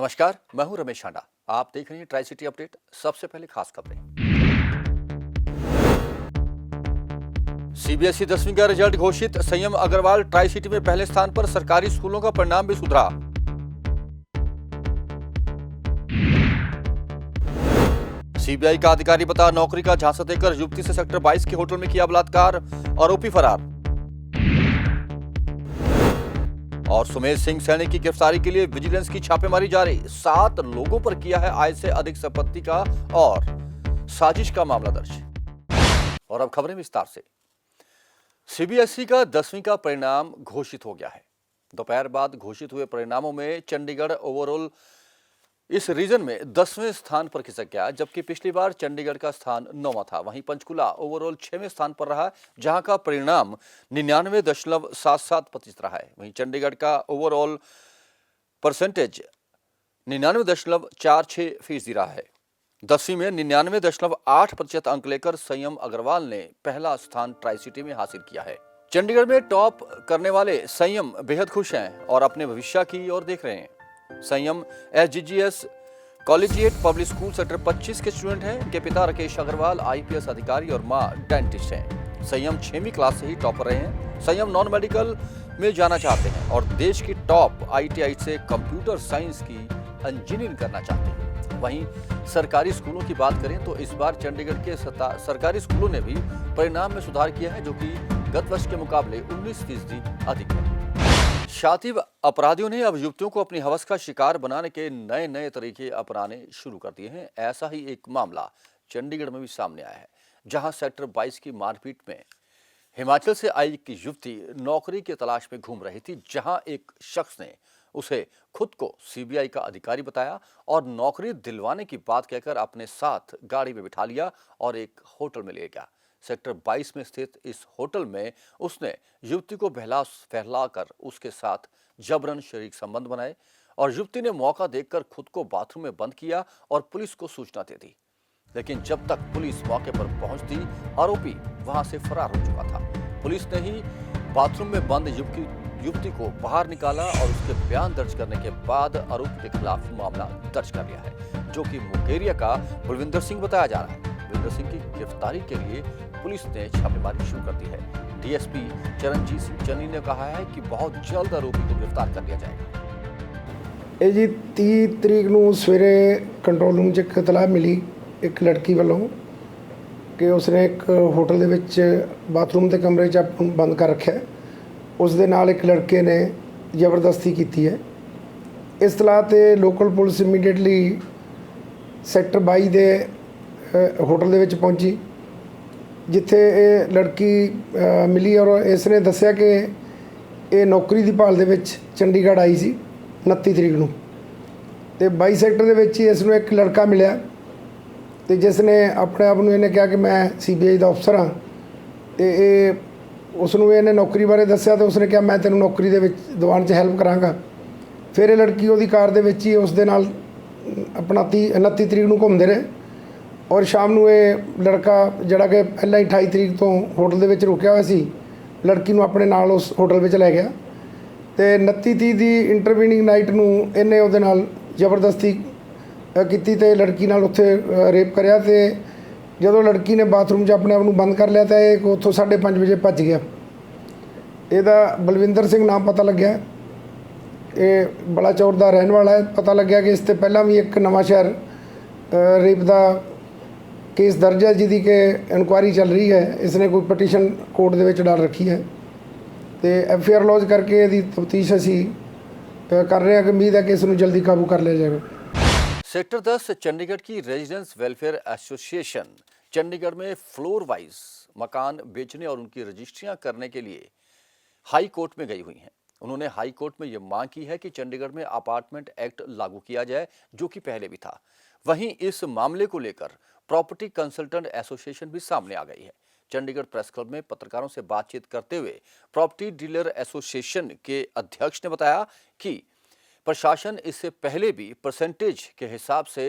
नमस्कार, मैं हूं रमेश हांडा। आप देख रहे हैं ट्राई सिटी अपडेट। सबसे पहले खास खबरें। सीबीएसई 10वीं का रिजल्ट घोषित। संयम अग्रवाल ट्राई सिटी में पहले स्थान पर। सरकारी स्कूलों का परिणाम भी सुधरा। सीबीआई का अधिकारी बता नौकरी का झांसा देकर युवती से सेक्टर 22 के होटल में किया बलात्कार। आरोपी फरार। और सुमेध सिंह सैनी की गिरफ्तारी के लिए विजिलेंस की छापेमारी जारी। 7 लोगों पर किया है आय से अधिक संपत्ति का और साजिश का मामला दर्ज। और अब खबरें विस्तार से। सीबीएसई का 10वीं का परिणाम घोषित हो गया है। दोपहर बाद घोषित हुए परिणामों में चंडीगढ़ ओवरऑल इस रीजन में 10वें स्थान पर खिसक गया, जबकि पिछली बार चंडीगढ़ का स्थान 9वां था। वहीं पंचकुला ओवरऑल 6वें स्थान पर रहा, जहां का परिणाम 99.77% रहा है। वहीं चंडीगढ़ का ओवरऑल परसेंटेज 99.46% रहा है। 10वीं में 99.8% अंक लेकर संयम अग्रवाल ने पहला स्थान ट्राई सिटी में हासिल किया है। चंडीगढ़ में टॉप करने वाले संयम बेहद खुश हैं और अपने भविष्य की ओर देख रहे हैं। संयम एसजीजीएस कॉलेजिएट पब्लिक स्कूल सेक्टर 25 के स्टूडेंट हैं। इनके पिता राकेश अग्रवाल आईपीएस अधिकारी और मां डेंटिस्ट हैं। संयम 6वीं क्लास से ही टॉपर रहे हैं। संयम नॉन मेडिकल में जाना चाहते हैं और देश की टॉप आईटीआई से कंप्यूटर साइंस की इंजीनियरिंग करना चाहते हैं। वहीं सरकारी स्कूलों की बात करें तो इस बार चंडीगढ़ के सरकारी स्कूलों ने भी परिणाम में सुधार किया है, जो कि गत वर्ष के मुकाबले 19% अधिक है। शातिर अपराधियों ने अब युवतियों को अपनी हवस का शिकार बनाने के नए नए तरीके अपनाने शुरू कर दिए हैं। ऐसा ही एक मामला चंडीगढ़ में भी सामने आया है, जहां सेक्टर 22 की मारपीट में हिमाचल से आई एक युवती नौकरी की तलाश में घूम रही थी, जहां एक शख्स ने उसे खुद को सीबीआई का अधिकारी बताया और नौकरी दिलवाने की बात कहकर अपने साथ गाड़ी में बिठा लिया और एक होटल में ले गया। सेक्टर 22 में स्थित इस होटल में उसने युवती को फहलाकर उसके साथ जबरन शारीरिक संबंध बनाए और युवती ने मौका देखकर खुद को बाथरूम में बंद किया और पुलिस को सूचना दे दी। लेकिन जब तक पुलिस मौके पर पहुंचती, आरोपी वहां से फरार हो चुका था। पुलिस ने ही बाथरूम में बंद युवती को बाहर निकाला और उसके बयान दर्ज करने के बाद आरोपी के खिलाफ मामला दर्ज कर लिया है, जो कि मुकेरिया का बलविंदर सिंह बताया जा रहा है। बलविंदर सिंह की गिरफ्तारी के लिए पुलिस ने छापेमारी शुरू कर दी है। डीएसपी चरणजीत सिंह चन्नी ने कहा है कि बहुत जल्द आरोपी को गिरफ्तार कर लिया जाएगा। ਇਹ ਜੀ 30 ਤਰੀਕ ਨੂੰ ਸਵੇਰੇ ਕੰਟਰੋਲ ਰੂਮ 'ਚ ਇੱਕ ਇਤਲਾਹ ਮਿਲੀ ਇੱਕ ਲੜਕੀ ਵੱਲੋਂ ਕਿ ਉਸਨੇ ਇੱਕ ਹੋਟਲ ਦੇ ਵਿੱਚ ਬਾਥਰੂਮ ਦੇ ਕਮਰੇ 'ਚ ਆਪ ਨੂੰ ਬੰਦ ਕਰ ਰੱਖਿਆ। ਉਸ ਦੇ ਨਾਲ ਇੱਕ ਲੜਕੇ ਨੇ ਜ਼ਬਰਦਸਤੀ ਕੀਤੀ ਹੈ। ਇਸ ਇਤਲਾਹ 'ਤੇ ਲੋਕਲ ਪੁਲਿਸ ਇਮੀਡੀਏਟਲੀ ਸੈਕਟਰ 22 ਦੇ ਹੋਟਲ ਦੇ ਵਿੱਚ ਪਹੁੰਚੀ, ਜਿੱਥੇ ਇਹ ਲੜਕੀ ਮਿਲੀ ਔਰ ਇਸ ਨੇ ਦੱਸਿਆ ਕਿ ਇਹ ਨੌਕਰੀ ਦੀ ਭਾਲ ਦੇ ਵਿੱਚ ਚੰਡੀਗੜ੍ਹ ਆਈ ਸੀ 29 ਤਰੀਕ ਨੂੰ, ਅਤੇ 22 ਸੈਕਟਰ ਦੇ ਵਿੱਚ ਹੀ ਇਸ ਨੂੰ ਇੱਕ ਲੜਕਾ ਮਿਲਿਆ ਅਤੇ ਜਿਸ ਨੇ ਆਪਣੇ ਆਪ ਨੂੰ ਇਹਨੇ ਕਿਹਾ ਕਿ ਮੈਂ ਸੀਬੀਆਈ ਦਾ ਅਫਸਰ ਹਾਂ, ਅਤੇ ਇਹ ਉਸ ਨੂੰ ਇਹਨੇ ਨੌਕਰੀ ਬਾਰੇ ਦੱਸਿਆ ਅਤੇ ਉਸਨੇ ਕਿਹਾ ਮੈਂ ਤੈਨੂੰ ਨੌਕਰੀ ਦੇ ਵਿੱਚ ਦਿਵਾਉਣ 'ਚ ਹੈਲਪ ਕਰਾਂਗਾ। ਫਿਰ ਇਹ ਲੜਕੀ ਉਹਦੀ ਕਾਰ ਦੇ ਵਿੱਚ ਹੀ ਉਸ ਦੇ ਨਾਲ ਆਪਣਾ 29 ਤਰੀਕ ਨੂੰ ਘੁੰਮਦੇ ਰਹੇ ਔਰ ਸ਼ਾਮ ਨੂੰ ਇਹ ਲੜਕਾ ਜਿਹੜਾ ਕਿ ਪਹਿਲਾਂ ਹੀ 28 ਤਰੀਕ ਤੋਂ ਹੋਟਲ ਦੇ ਵਿੱਚ ਰੁਕਿਆ ਹੋਇਆ ਸੀ, ਲੜਕੀ ਨੂੰ ਆਪਣੇ ਨਾਲ ਉਸ ਹੋਟਲ ਵਿੱਚ ਲੈ ਗਿਆ ਅਤੇ 29-30 ਦੀ ਇੰਟਰਵੀਨਿੰਗ ਨਾਈਟ ਨੂੰ ਇਹਨੇ ਉਹਦੇ ਨਾਲ ਜ਼ਬਰਦਸਤੀ ਕੀਤੀ ਅਤੇ ਲੜਕੀ ਨਾਲ ਉੱਥੇ ਰੇਪ ਕਰਿਆ। ਅਤੇ ਜਦੋਂ ਲੜਕੀ ਨੇ ਬਾਥਰੂਮ 'ਚ ਆਪਣੇ ਆਪ ਨੂੰ ਬੰਦ ਕਰ ਲਿਆ ਤਾਂ ਇਹ ਉੱਥੋਂ 5:30 ਵਜੇ ਭੱਜ ਗਿਆ। ਇਹਦਾ ਬਲਵਿੰਦਰ ਸਿੰਘ ਨਾਮ ਪਤਾ ਲੱਗਿਆ, ਇਹ ਬਲਾਚੌਰ ਦਾ ਰਹਿਣ ਵਾਲਾ ਹੈ। ਪਤਾ ਲੱਗਿਆ ਕਿ ਇਸ ਤੋਂ ਪਹਿਲਾਂ ਵੀ ਇੱਕ ਨਵਾਂ ਸ਼ਹਿਰ ਰੇਪ ਦਾ ਕੇਸ ਦਰਜ ਹੈ, ਜਿਹਦੀ ਕਿ ਇਨਕੁਆਇਰੀ ਚੱਲ ਰਹੀ ਹੈ। ਇਸ ਨੇ ਕੋਈ ਪਟੀਸ਼ਨ ਕੋਰਟ ਦੇ ਵਿੱਚ ਡਾਲ ਰੱਖੀ ਹੈ ਅਤੇ ਐਫਆਈਆਰ ਲੌਜ ਕਰਕੇ ਇਹਦੀ ਤਫਤੀਸ਼ ਅਸੀਂ ਕਰ ਰਹੇ ਹਾਂ ਕਿ ਉਮੀਦ ਹੈ ਕਿ ਇਸ ਨੂੰ ਜਲਦੀ ਕਾਬੂ ਕਰ ਲਿਆ ਜਾਏਗਾ। सेक्टर 10 चंडीगढ़ की रेजिडेंस वेलफेयर एसोसिएशन चंडीगढ़ में फ्लोर वाइज मकान बेचने और उनकी रजिस्ट्रियां करने के लिए हाई कोर्ट में गई हुई हैं। उन्होंने हाई कोर्ट में यह मांग की है कि चंडीगढ़ में अपार्टमेंट एक्ट लागू किया जाए, जो कि पहले भी था। वहीं इस मामले को लेकर प्रॉपर्टी कंसल्टेंट एसोसिएशन भी सामने आ गई है। चंडीगढ़ प्रेस क्लब में पत्रकारों से बातचीत करते हुए प्रॉपर्टी डीलर एसोसिएशन के अध्यक्ष ने बताया कि प्रशासन इससे पहले भी परसेंटेज के हिसाब से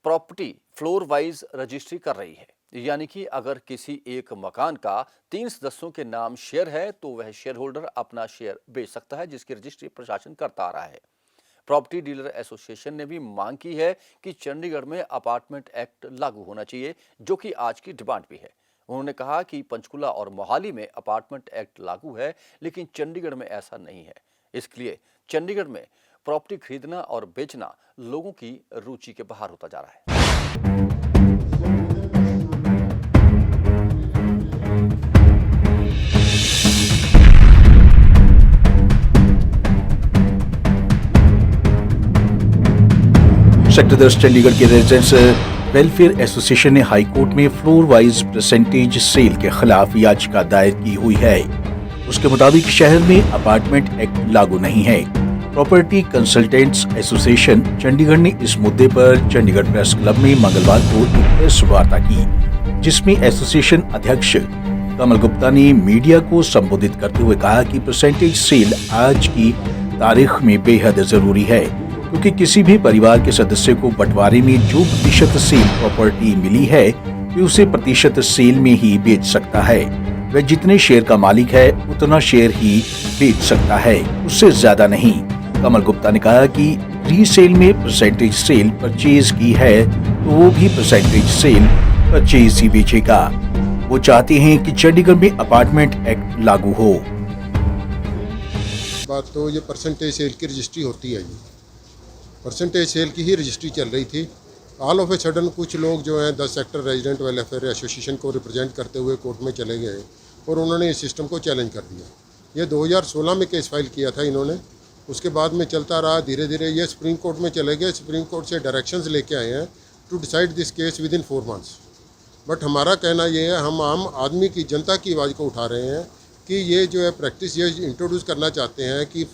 प्रॉपर्टी फ्लोर वाइज रजिस्ट्री कर रही है, यानी कि अगर किसी एक मकान का 3 सदस्यों के नाम शेयर है तो वह शेयर होल्डर अपना शेयर बेच सकता है, जिसकी रजिस्ट्री प्रशासन करता आ रहा है। प्रॉपर्टी डीलर एसोसिएशन ने भी मांग की है कि चंडीगढ़ में अपार्टमेंट एक्ट लागू होना चाहिए, जो कि आज की डिमांड भी है। उन्होंने कहा कि पंचकुला और मोहाली में अपार्टमेंट एक्ट लागू है, लेकिन चंडीगढ़ में ऐसा नहीं है। इसलिए चंडीगढ़ में प्रॉपर्टी खरीदना और बेचना लोगों की रुचि के बाहर होता जा रहा है। सेक्टर 10 चंडीगढ़ के रेजिडेंट्स वेलफेयर एसोसिएशन ने हाई कोर्ट में फ्लोर वाइज परसेंटेज सेल के खिलाफ याचिका दायर की हुई है। उसके मुताबिक शहर में अपार्टमेंट एक्ट लागू नहीं है। प्रॉपर्टी कंसल्टेंट्स एसोसिएशन चंडीगढ़ ने इस मुद्दे पर चंडीगढ़ प्रेस क्लब में मंगलवार को एक प्रेस वार्ता की, जिसमें एसोसिएशन अध्यक्ष कमल गुप्ता ने मीडिया को संबोधित करते हुए कहा कि परसेंटेज सेल आज की तारीख में बेहद जरूरी है, क्योंकि किसी भी परिवार के सदस्य को बंटवारे में जो प्रतिशत सेल प्रॉपर्टी मिली है वे उसे प्रतिशत सेल में ही बेच सकता है। वह जितने शेयर का मालिक है उतना शेयर ही बेच सकता है, उससे ज्यादा नहीं। कमल गुप्ता ने कहा कि रीसेल में परसेंटेज सेल परचेज की है तो वो भी परसेंटेज सेल परचेज ही बेचेगा। वो चाहते हैं कि चंडीगढ़ में अपार्टमेंट एक्ट लागू हो। बात तो ये परसेंटेज सेल की रजिस्ट्री होती है, ये परसेंटेज सेल की ही रजिस्ट्री चल रही थी। ऑल ऑफ ए सडन कुछ लोग जो हैं 10 सेक्टर रेजिडेंट वेलफेयर एसोसिएशन को रिप्रेजेंट करते हुए कोर्ट में चले गए और उन्होंने इस सिस्टम को चैलेंज कर दिया। ये 2016 में केस फाइल किया था इन्होंने, उसके बाद में चलता रहा, धीरे धीरे ये सुप्रीम कोर्ट में चले गए। सुप्रीम कोर्ट से डायरेक्शंस लेके आए हैं to decide this case within 4 months. But हमारा कहना ये है, हम आम आदमी की, जनता की आवाज़ को उठा रहे हैं कि ये जो है प्रैक्टिस ये इंट्रोड्यूस करना चाहते हैं कि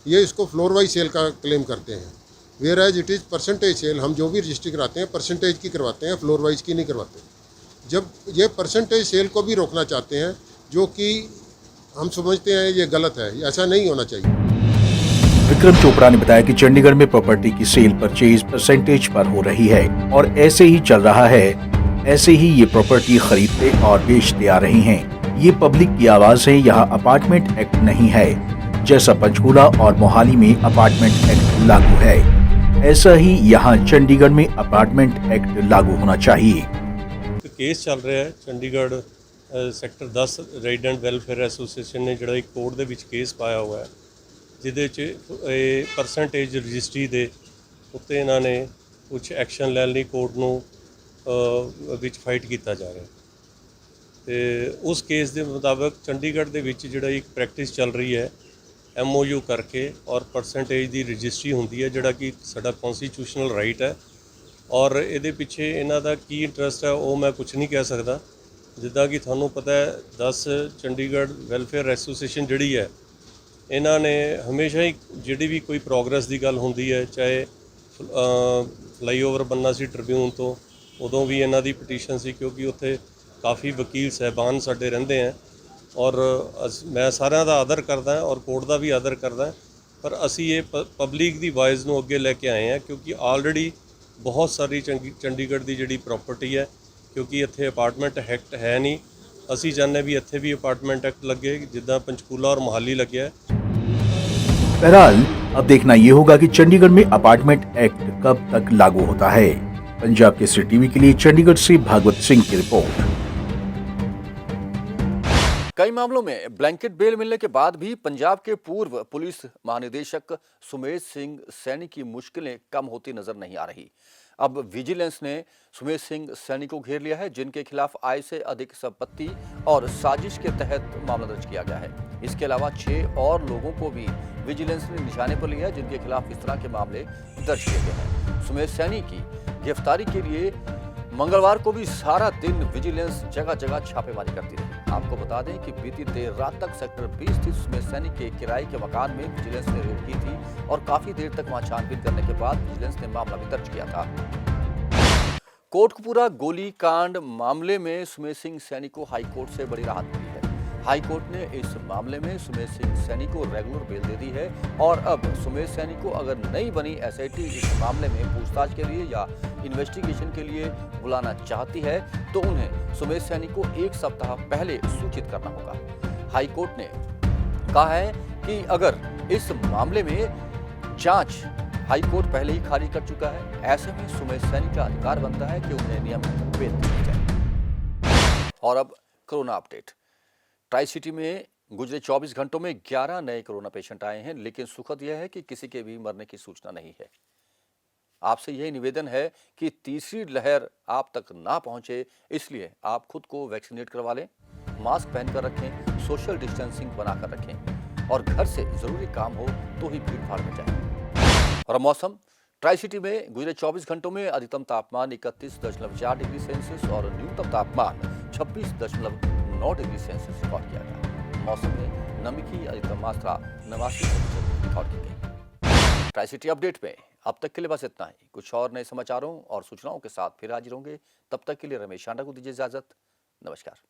ये इसको फ्लोर वाइज सेल का क्लेम करते हैं, whereas it is percentage sale. हम जो भी रजिस्ट्री कराते हैं परसेंटेज की करवाते हैं, फ्लोर वाइज की नहीं करवाते। जब ये परसेंटेज सेल को भी रोकना चाहते हैं, जो कि हम समझते हैं ये गलत है, ऐसा नहीं होना चाहिए। विक्रम चोपड़ा ने बताया कि चंडीगढ़ में प्रॉपर्टी की सेल परचेज परसेंटेज पर हो रही है और ऐसे ही चल रहा है। ऐसे ही ये प्रॉपर्टी खरीदते और बेचते आ रहे हैं। ये पब्लिक की आवाज है, यहाँ अपार्टमेंट एक्ट नहीं है। जैसा पंचकूला और मोहाली में अपार्टमेंट एक्ट लागू है, ऐसा ही यहाँ चंडीगढ़ में अपार्टमेंट एक्ट लागू होना चाहिए। केस चल रहा है Chandigarh sector 10 resident welfare association ने ਜਿਹੜਾ ਇੱਕ ਕੋਰਟ ਦੇ ਵਿੱਚ ਕੇਸ ਪਾਇਆ ਹੋਇਆ ਹੈ, ਜਿਹਦੇ 'ਚ ਇਹ ਪਰਸੈਂਟੇਜ ਰਜਿਸਟਰੀ ਦੇ ਉੱਤੇ ਇਹਨਾਂ ਨੇ ਕੁਝ ਐਕਸ਼ਨ ਲੈਣ ਲਈ ਕੋਰਟ ਨੂੰ ਵਿੱਚ ਫਾਈਟ ਕੀਤਾ ਜਾ ਰਿਹਾ ਤੇ ਉਸ ਕੇਸ ਦੇ ਮੁਤਾਬਕ ਚੰਡੀਗੜ੍ਹ ਦੇ ਵਿੱਚ ਜਿਹੜਾ ਇੱਕ ਪ੍ਰੈਕਟਿਸ ਚੱਲ ਰਹੀ ਹੈ MOU करके और परसेंटेज की रजिस्ट्री होंदी है, जोड़ा कि साडा कॉन्स्टिट्यूशनल राइट है। और ये पिछे इन्हां दा की इंटरस्ट है वो मैं कुछ नहीं कह सकता। जिद्दां कि थानू पता है 10 चंडीगढ़ वेलफेयर एसोसिएशन जिहड़ी है, इन्हां ने हमेशा ही जिहड़ी भी कोई प्रोग्रेस की गल होंदी है, चाहे फ्लाईओवर बनना सी ट्रिब्यून तो उदों भी इन्हां दी पटीशन सी, क्योंकि उत्थे काफ़ी वकील साहबान साडे रहिंदे हैं और मैं सारिਆਂ ਦਾ आदर करदा और कोर्ट का भी आदर करदा, पर असी ये पब्लिक की वाइज नूं अगे लैके आए हैं, क्योंकि ऑलरेडी बहुत सारी चंडीगढ़ की जिहड़ी प्रॉपर्टी है, क्योंकि इत्थे अपार्टमेंट एक्ट है नहीं। असी चाहते भी इत्थे भी अपार्टमेंट एक्ट लगे जिद्दां पंचकूला और मोहाली लगे है। बहरहाल अब देखना ये होगा कि चंडीगढ़ में अपार्टमेंट एक्ट कब तक लागू होता है। पंजाब केसरी टीवी के लिए चंडीगढ़ से भागवत सिंह की रिपोर्ट। कई मामलों में ब्लैंकेट बेल मिलने के बाद भी पंजाब के पूर्व पुलिस महानिदेशक सुमेश सिंह सैनी की मुश्किलें कम होती नजर नहीं आ रही। अब विजिलेंस ने सुमेश सिंह सैनी को घेर लिया है, जिनके खिलाफ आय से अधिक संपत्ति और साजिश के तहत मामला दर्ज किया गया है। इसके अलावा 6 और लोगों को भी विजिलेंस ने निशाने पर लिया है, जिनके खिलाफ इस तरह के मामले दर्ज किए गए हैं। सुमेश सैनी की गिरफ्तारी के लिए मंगलवार को भी सारा दिन विजिलेंस जगह जगह छापेमारी करती रही। आपको बता दें कि बीती देर रात तक सेक्टर 20 स्थित सुमेश सैनी के किराए के मकान में विजिलेंस ने रेड की थी और काफी देर तक वहां छानबीन करने के बाद विजिलेंस ने मामला भी दर्ज किया था। कोटकपुरा गोली कांड मामले में सुमेश सिंह सैनी को हाईकोर्ट से बड़ी राहत मिली है। हाईकोर्ट ने इस मामले में सुमेश सिंह सैनी को रेगुलर बेल दे दी है और अब सुमेश सैनी को अगर नहीं बनी SIT इस मामले में पूछताछ के लिए या इन्वेस्टिगेशन के लिए बुलाना चाहती है तो उन्हें सुमेश सैनी को 1 सप्ताह पहले सूचित करना होगा। हाईकोर्ट ने कहा है कि अगर इस मामले में जांच हाईकोर्ट पहले ही खारिज कर चुका है। ऐसे में सुमेश सैनी का अधिकार बनता है कि उन्हें नियमित वेतन दिया जाए। और अब कोरोना अपडेट। ट्राई सिटी में गुजरे 24 घंटों में 11 नए कोरोना पेशेंट आए हैं, लेकिन सुखद यह है कि किसी के भी मरने की सूचना नहीं है। आपसे यही निवेदन है कि तीसरी लहर आप तक ना पहुंचे, इसलिए आप खुद को वैक्सीनेट करवा लें, मास्क पहनकर रखें, सोशल डिस्टेंसिंग बनाकर रखें और घर से जरूरी काम हो तो ही भीड़ भाड़ में जाएं। और मौसम। ट्राई सिटी में गुजरे 24 घंटों में अधिकतम तापमान 31.4 डिग्री सेल्सियस और न्यूनतम तापमान 26.9 डिग्री सेल्सियस रिकॉर्ड किया गया। मौसम में नमी की अधिकतम मात्रा 89% रिकॉर्ड की गई। ट्राई सिटी अपडेट में अब तक के लिए बस इतना ही। कुछ और नए समाचारों और सूचनाओं के साथ फिर हाजिर होंगे। तब तक के लिए रमेश शांडा को दीजिए इजाजत। नमस्कार।